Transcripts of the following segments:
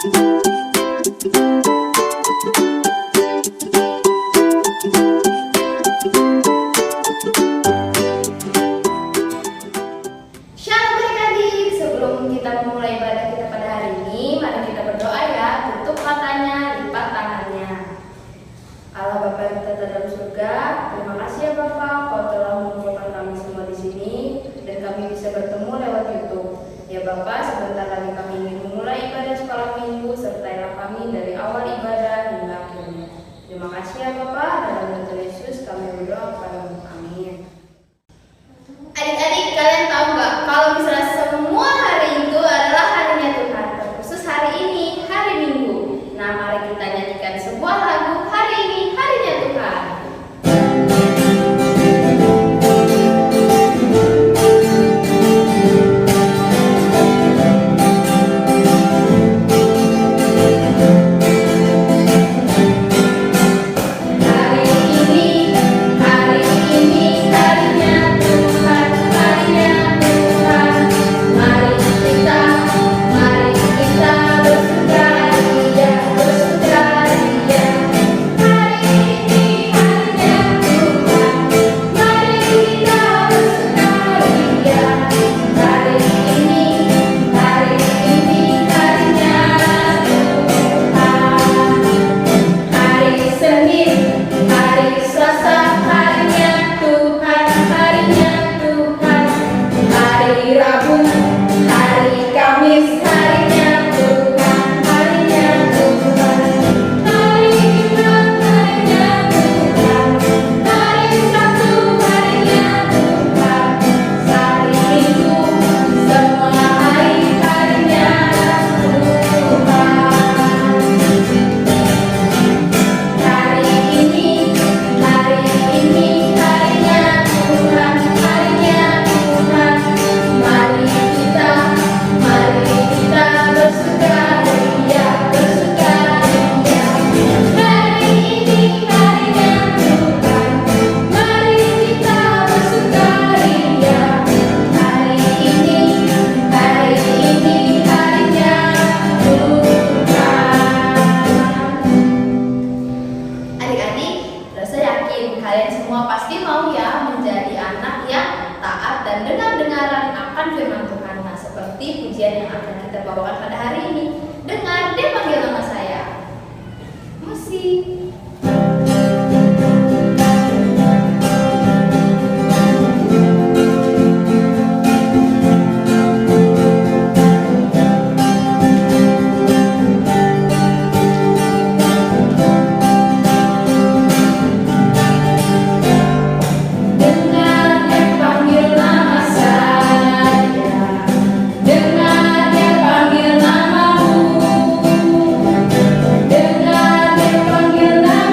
Shalom adik-adik, sebelum kita memulai ibadah kita pada hari ini, mari kita berdoa ya. Tutup matanya, lipat tangannya. Allah Bapa yang kita dalam surga, terima kasih ya Bapa, Kau telah mengumpulkan kami semua di sini dan kami bisa bertemu lewat YouTube. Ya Bapa, sebentar lagi kami ingin memulai ibadah sekolah minggu, sertailah kami dari awal ibadah hingga akhirnya. Terima kasih ya Bapa, dalam nama Yesus kami berdoa padamu. Amin. Adik-adik, kalian tahu nggak kalau misalnya semua hari itu adalah harinya Tuhan, terkhusus hari ini, hari Minggu. Nah, mari kita nyanyikan sebuah lagu, hari ini harinya Tuhan. Kalian semua pasti mau ya menjadi anak yang taat dan dengar-dengaran akan firman Tuhan. Nah, seperti pujian yang akan kita bawakan pada hari ini. Dengar, dia panggil nama saya. Musik. Dengar dia panggil nama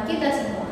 teman-teman kita semua.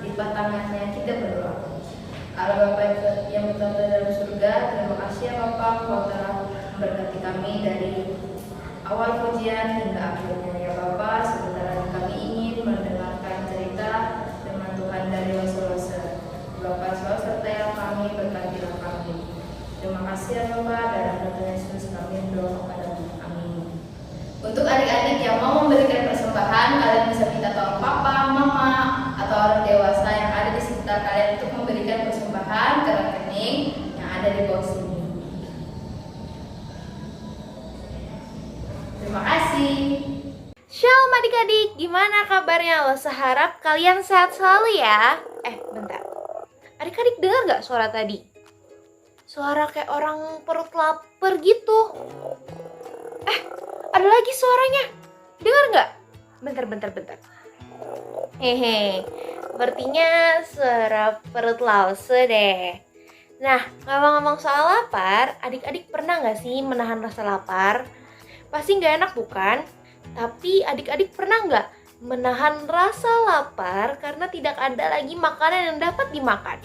Lipat tangannya, kita berdoa. Allah Bapa yang bertata dalam surga, terima kasih ya Bapak, Kau telah memberkati kami dari awal pujian hingga akhirnya ya Bapak. Sebentar lagi kami ingin mendengarkan cerita firman Tuhan dari Wase-Wase. Bapak selalu sertai kami, berkatilah kami. Terima kasih ya Bapak, dalam nama Yesus kami berdoa kepadamu. Amin. Untuk adik-adik yang mau memberikan persembahan, kalian bisa minta tolong papa, mama, atau orang dewasa yang ada di sekitar kalian untuk memberikan persembahan ke rekening yang ada di bawah sini. Terima kasih. Shalom adik-adik, gimana kabarnya? Lo seharap kalian sehat selalu ya. Bentar, adik-adik dengar gak suara tadi? Suara kayak orang perut lapar gitu. Ada lagi suaranya. Dengar gak? Bentar. Hehe, sepertinya suara perut lause deh. Nah, ngomong-ngomong soal lapar, adik-adik pernah gak sih menahan rasa lapar? Pasti gak enak bukan? Tapi adik-adik pernah gak menahan rasa lapar karena tidak ada lagi makanan yang dapat dimakan?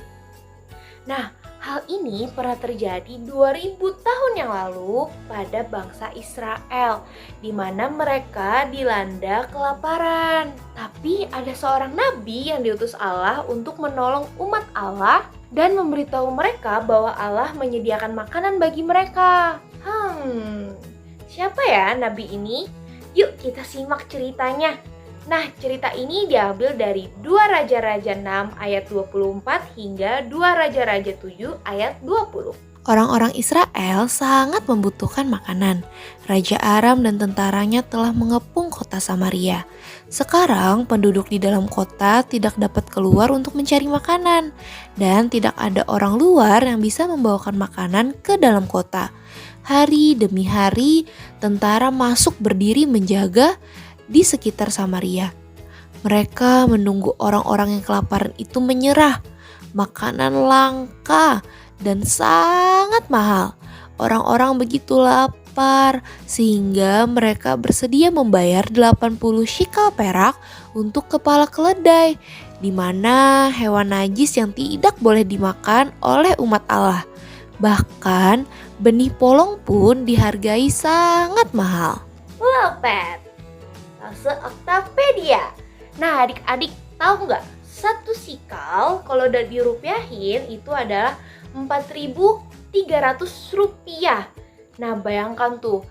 Nah, hal ini pernah terjadi 2000 tahun yang lalu pada bangsa Israel, di mana mereka dilanda kelaparan. Tapi ada seorang nabi yang diutus Allah untuk menolong umat Allah dan memberitahu mereka bahwa Allah menyediakan makanan bagi mereka. Siapa ya nabi ini? Yuk kita simak ceritanya. Nah, cerita ini diambil dari 2 Raja-Raja 6 ayat 24 hingga 2 Raja-Raja 7 ayat 20. Orang-orang Israel sangat membutuhkan makanan. Raja Aram dan tentaranya telah mengepung kota Samaria. Sekarang penduduk di dalam kota tidak dapat keluar untuk mencari makanan. Dan tidak ada orang luar yang bisa membawakan makanan ke dalam kota. Hari demi hari, tentara masuk berdiri menjaga di sekitar Samaria. Mereka menunggu orang-orang yang kelaparan itu menyerah. Makanan langka dan sangat mahal. Orang-orang begitu lapar sehingga mereka bersedia membayar 80 shikal perak untuk kepala keledai, di mana hewan najis yang tidak boleh dimakan oleh umat Allah. Bahkan benih polong pun dihargai sangat mahal. Wow, Pet. persentase oktapedia. Nah, adik-adik tahu nggak? 1 sikal kalau udah dirupiahin itu adalah 4.300 rupiah. Nah, bayangkan tuh,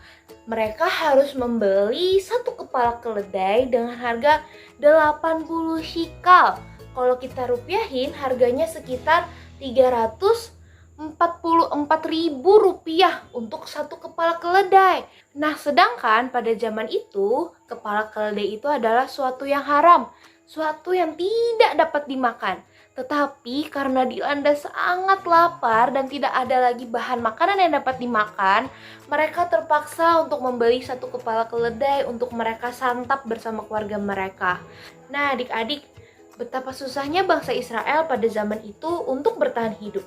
mereka harus membeli 1 kepala keledai dengan harga 80 sikal. Kalau kita rupiahin harganya sekitar 344.000 rupiah untuk 1 kepala keledai. Nah, sedangkan pada zaman itu, kepala keledai itu adalah suatu yang haram, suatu yang tidak dapat dimakan. Tetapi karena dilanda sangat lapar dan tidak ada lagi bahan makanan yang dapat dimakan, mereka terpaksa untuk membeli 1 kepala keledai untuk mereka santap bersama keluarga mereka. Nah, adik-adik, betapa susahnya bangsa Israel pada zaman itu untuk bertahan hidup.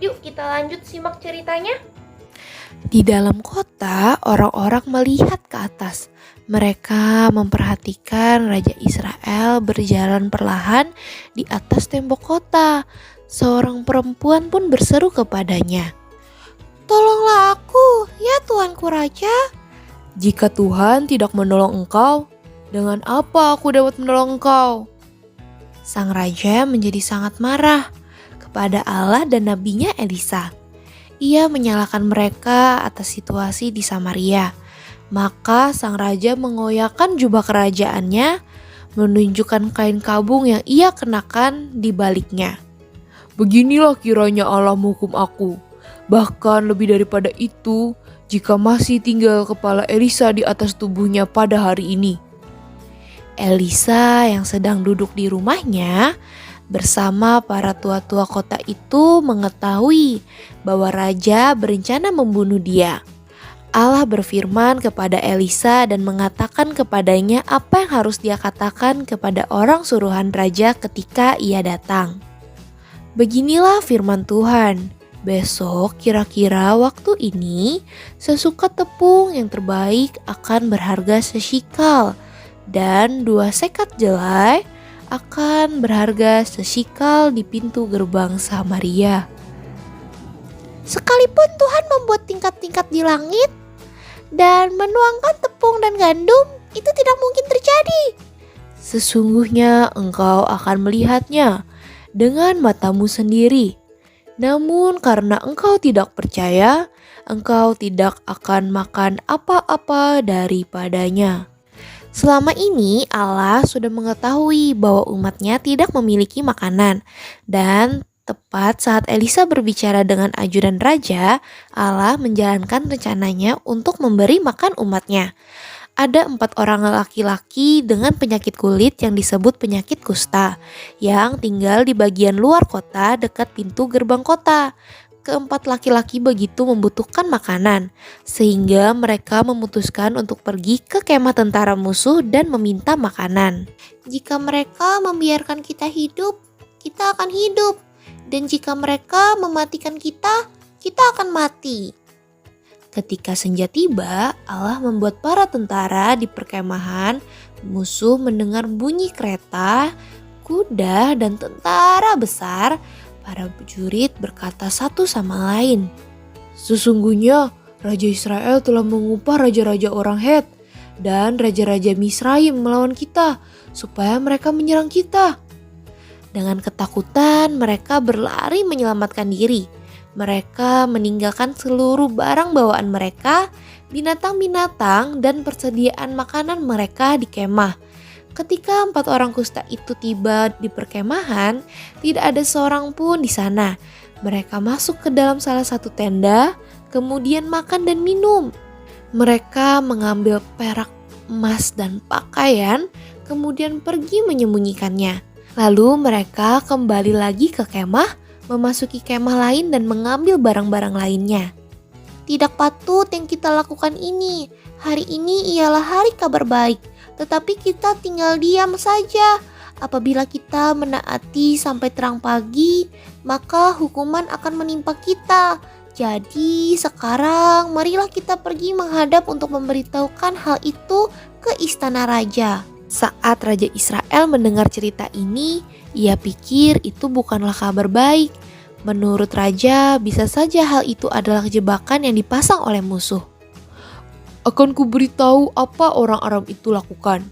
Yuk kita lanjut simak ceritanya. Di dalam kota, orang-orang melihat ke atas. Mereka memperhatikan Raja Israel berjalan perlahan di atas tembok kota. Seorang perempuan pun berseru kepadanya, "Tolonglah aku, ya Tuanku Raja." "Jika Tuhan tidak menolong engkau, dengan apa aku dapat menolong engkau?" Sang raja menjadi sangat marah kepada Allah dan nabinya Elisa. Ia menyalahkan mereka atas situasi di Samaria. Maka sang raja mengoyakkan jubah kerajaannya, menunjukkan kain kabung yang ia kenakan di baliknya. "Beginilah kiranya Allah menghukum aku. Bahkan lebih daripada itu, jika masih tinggal kepala Elisa di atas tubuhnya pada hari ini." Elisa yang sedang duduk di rumahnya bersama para tua-tua kota itu mengetahui bahwa raja berencana membunuh dia. Allah berfirman kepada Elisa dan mengatakan kepadanya apa yang harus dia katakan kepada orang suruhan raja ketika ia datang. "Beginilah firman Tuhan, besok kira-kira waktu ini sesukat tepung yang terbaik akan berharga sesikal dan 2 sekat jelai akan berharga sesikal di pintu gerbang Samaria." Sekalipun Tuhan membuat tingkat-tingkat di langit dan menuangkan tepung dan gandum, itu tidak mungkin terjadi. Sesungguhnya engkau akan melihatnya dengan matamu sendiri. Namun karena engkau tidak percaya, engkau tidak akan makan apa-apa daripadanya. Selama ini Allah sudah mengetahui bahwa umatnya tidak memiliki makanan, dan tepat saat Elisa berbicara dengan ajudan raja, Allah menjalankan rencananya untuk memberi makan umatnya. Ada 4 orang laki-laki dengan penyakit kulit yang disebut penyakit kusta, yang tinggal di bagian luar kota dekat pintu gerbang kota. Keempat laki-laki begitu membutuhkan makanan, sehingga mereka memutuskan untuk pergi ke kemah tentara musuh dan meminta makanan. "Jika mereka membiarkan kita hidup, kita akan hidup. Dan jika mereka mematikan kita, kita akan mati." Ketika senja tiba, Allah membuat para tentara di perkemahan musuh mendengar bunyi kereta, kuda, dan tentara besar. Para prajurit berkata satu sama lain, "Sesungguhnya Raja Israel telah mengupah raja-raja orang Het dan raja-raja Misraim melawan kita, supaya mereka menyerang kita." Dengan ketakutan, mereka berlari menyelamatkan diri. Mereka meninggalkan seluruh barang bawaan mereka, binatang-binatang, dan persediaan makanan mereka di kemah. Ketika 4 orang kusta itu tiba di perkemahan, tidak ada seorang pun di sana. Mereka masuk ke dalam salah satu tenda, kemudian makan dan minum. Mereka mengambil perak, emas, dan pakaian, kemudian pergi menyembunyikannya. Lalu mereka kembali lagi ke kemah, memasuki kemah lain dan mengambil barang-barang lainnya. "Tidak patut yang kita lakukan ini. Hari ini ialah hari kabar baik, tetapi kita tinggal diam saja. Apabila kita menaati sampai terang pagi, maka hukuman akan menimpa kita. Jadi sekarang marilah kita pergi menghadap untuk memberitahukan hal itu ke istana raja." Saat Raja Israel mendengar cerita ini, ia pikir itu bukanlah kabar baik. Menurut raja, bisa saja hal itu adalah jebakan yang dipasang oleh musuh. Akan kuberitahu apa orang Aram itu lakukan.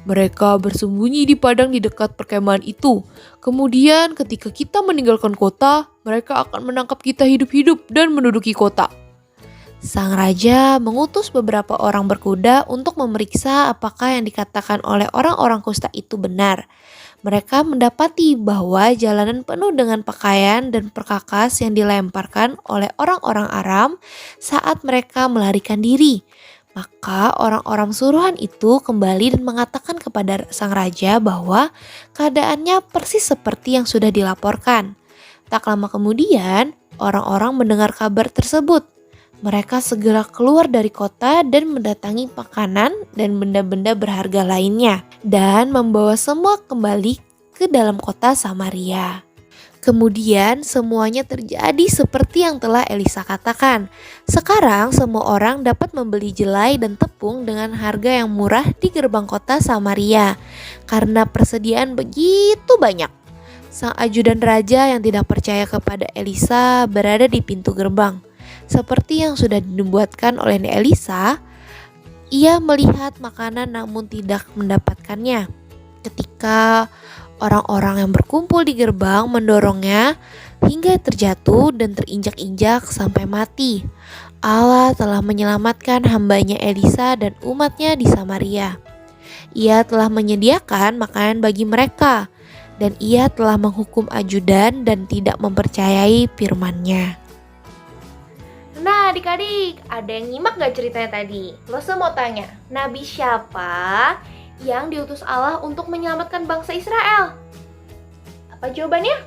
Mereka bersembunyi di padang di dekat perkemahan itu. Kemudian ketika kita meninggalkan kota, mereka akan menangkap kita hidup-hidup dan menduduki kota. Sang raja mengutus beberapa orang berkuda untuk memeriksa apakah yang dikatakan oleh orang-orang kusta itu benar. Mereka mendapati bahwa jalanan penuh dengan pakaian dan perkakas yang dilemparkan oleh orang-orang Aram saat mereka melarikan diri. Maka orang-orang suruhan itu kembali dan mengatakan kepada sang raja bahwa keadaannya persis seperti yang sudah dilaporkan. Tak lama kemudian, orang-orang mendengar kabar tersebut. Mereka segera keluar dari kota dan mendatangi makanan dan benda-benda berharga lainnya dan membawa semua kembali ke dalam kota Samaria. Kemudian semuanya terjadi seperti yang telah Elisa katakan. Sekarang semua orang dapat membeli jelai dan tepung dengan harga yang murah di gerbang kota Samaria karena persediaan begitu banyak. Sang ajudan raja yang tidak percaya kepada Elisa berada di pintu gerbang. Seperti yang sudah dibuatkan oleh Elisa, ia melihat makanan namun tidak mendapatkannya. Ketika orang-orang yang berkumpul di gerbang mendorongnya hingga terjatuh dan terinjak-injak sampai mati. Allah telah menyelamatkan hambanya Elisa dan umatnya di Samaria. Ia telah menyediakan makanan bagi mereka dan ia telah menghukum ajudan dan tidak mempercayai firman-Nya. Nah adik-adik, ada yang nyimak gak ceritanya tadi? Lo semua mau tanya, Nabi siapa yang diutus Allah untuk menyelamatkan bangsa Israel? Apa jawabannya?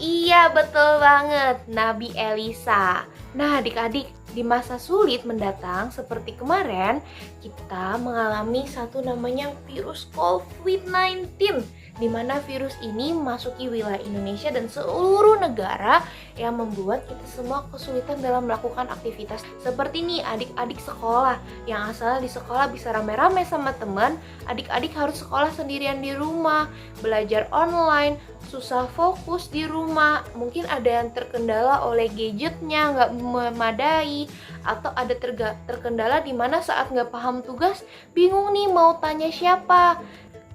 Iya, betul banget, Nabi Elisa. Nah adik-adik, di masa sulit mendatang seperti kemarin, kita mengalami satu namanya virus COVID-19, di mana virus ini memasuki wilayah Indonesia dan seluruh negara yang membuat kita semua kesulitan dalam melakukan aktivitas. Seperti nih adik-adik sekolah yang asalnya di sekolah bisa rame-rame sama teman, adik-adik harus sekolah sendirian di rumah, belajar online, susah fokus di rumah, mungkin ada yang terkendala oleh gadgetnya nggak memadai, atau ada terkendala di mana saat nggak paham tugas, bingung nih mau tanya siapa.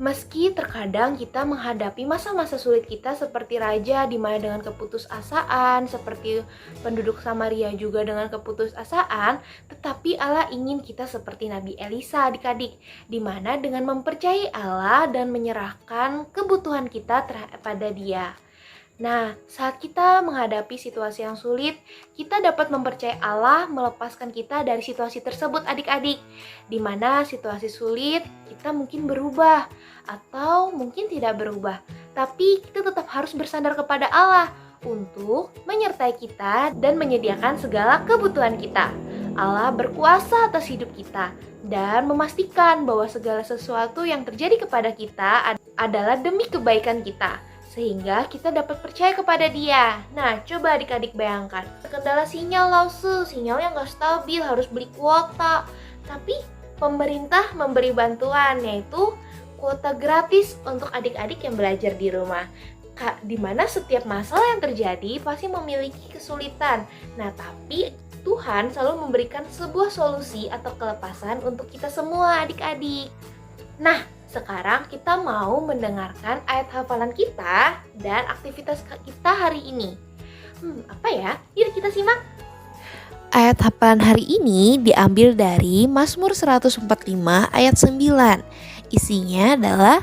Meski terkadang kita menghadapi masa-masa sulit kita seperti raja di mana dengan keputusasaan, seperti penduduk Samaria juga dengan keputusasaan, tetapi Allah ingin kita seperti Nabi Elisa adik-adik, di mana dengan mempercayai Allah dan menyerahkan kebutuhan kita pada Dia. Nah, saat kita menghadapi situasi yang sulit, kita dapat mempercayai Allah melepaskan kita dari situasi tersebut adik-adik. Di mana situasi sulit, kita mungkin berubah atau mungkin tidak berubah. Tapi kita tetap harus bersandar kepada Allah untuk menyertai kita dan menyediakan segala kebutuhan kita. Allah berkuasa atas hidup kita dan memastikan bahwa segala sesuatu yang terjadi kepada kita adalah demi kebaikan kita, sehingga kita dapat percaya kepada Dia. Nah, coba adik-adik bayangkan, terkendala sinyal losse, sinyal yang gak stabil, harus beli kuota. Tapi pemerintah memberi bantuan, yaitu kuota gratis untuk adik-adik yang belajar di rumah. Di mana setiap masalah yang terjadi pasti memiliki kesulitan. Nah, tapi Tuhan selalu memberikan sebuah solusi atau kelepasan untuk kita semua adik-adik. Nah, sekarang kita mau mendengarkan ayat hafalan kita dan aktivitas kita hari ini. Apa ya? Yuk kita simak. Ayat hafalan hari ini diambil dari Mazmur 145 ayat 9. Isinya adalah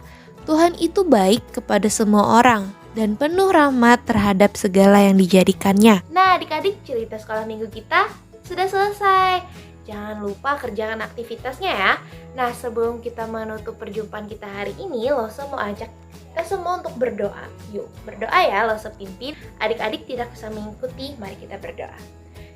Tuhan itu baik kepada semua orang dan penuh rahmat terhadap segala yang dijadikannya. Nah adik-adik, cerita sekolah minggu kita sudah selesai. Jangan lupa kerjakan aktivitasnya ya. Nah sebelum kita menutup perjumpaan kita hari ini, Lose mau ajak kita semua untuk berdoa. Yuk berdoa ya Lose pimpin. Adik-adik tidak bisa mengikuti, mari kita berdoa.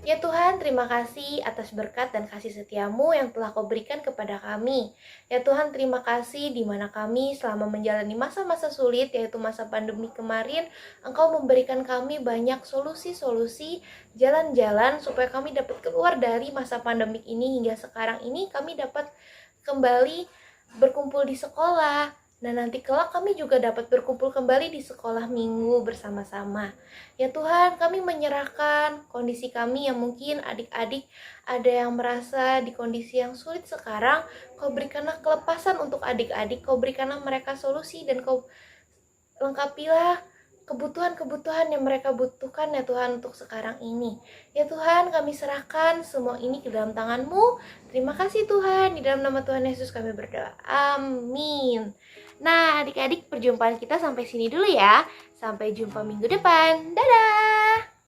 Ya Tuhan, terima kasih atas berkat dan kasih setiamu yang telah Kau berikan kepada kami. Ya Tuhan, terima kasih di mana kami selama menjalani masa-masa sulit, yaitu masa pandemi kemarin, Engkau memberikan kami banyak solusi-solusi, jalan-jalan supaya kami dapat keluar dari masa pandemik ini hingga sekarang ini kami dapat kembali berkumpul di sekolah, Nah, nanti kelak kami juga dapat berkumpul kembali di sekolah minggu bersama-sama. Ya Tuhan, kami menyerahkan kondisi kami yang mungkin adik-adik ada yang merasa di kondisi yang sulit sekarang. Kau berikanlah kelepasan untuk adik-adik, kau berikanlah mereka solusi, dan kau lengkapilah kebutuhan-kebutuhan yang mereka butuhkan ya Tuhan untuk sekarang ini. Ya Tuhan, kami serahkan semua ini ke dalam tangan-Mu. Terima kasih Tuhan, di dalam nama Tuhan Yesus kami berdoa. Amin. Nah, adik-adik, perjumpaan kita sampai sini dulu ya. Sampai jumpa minggu depan. Dadah!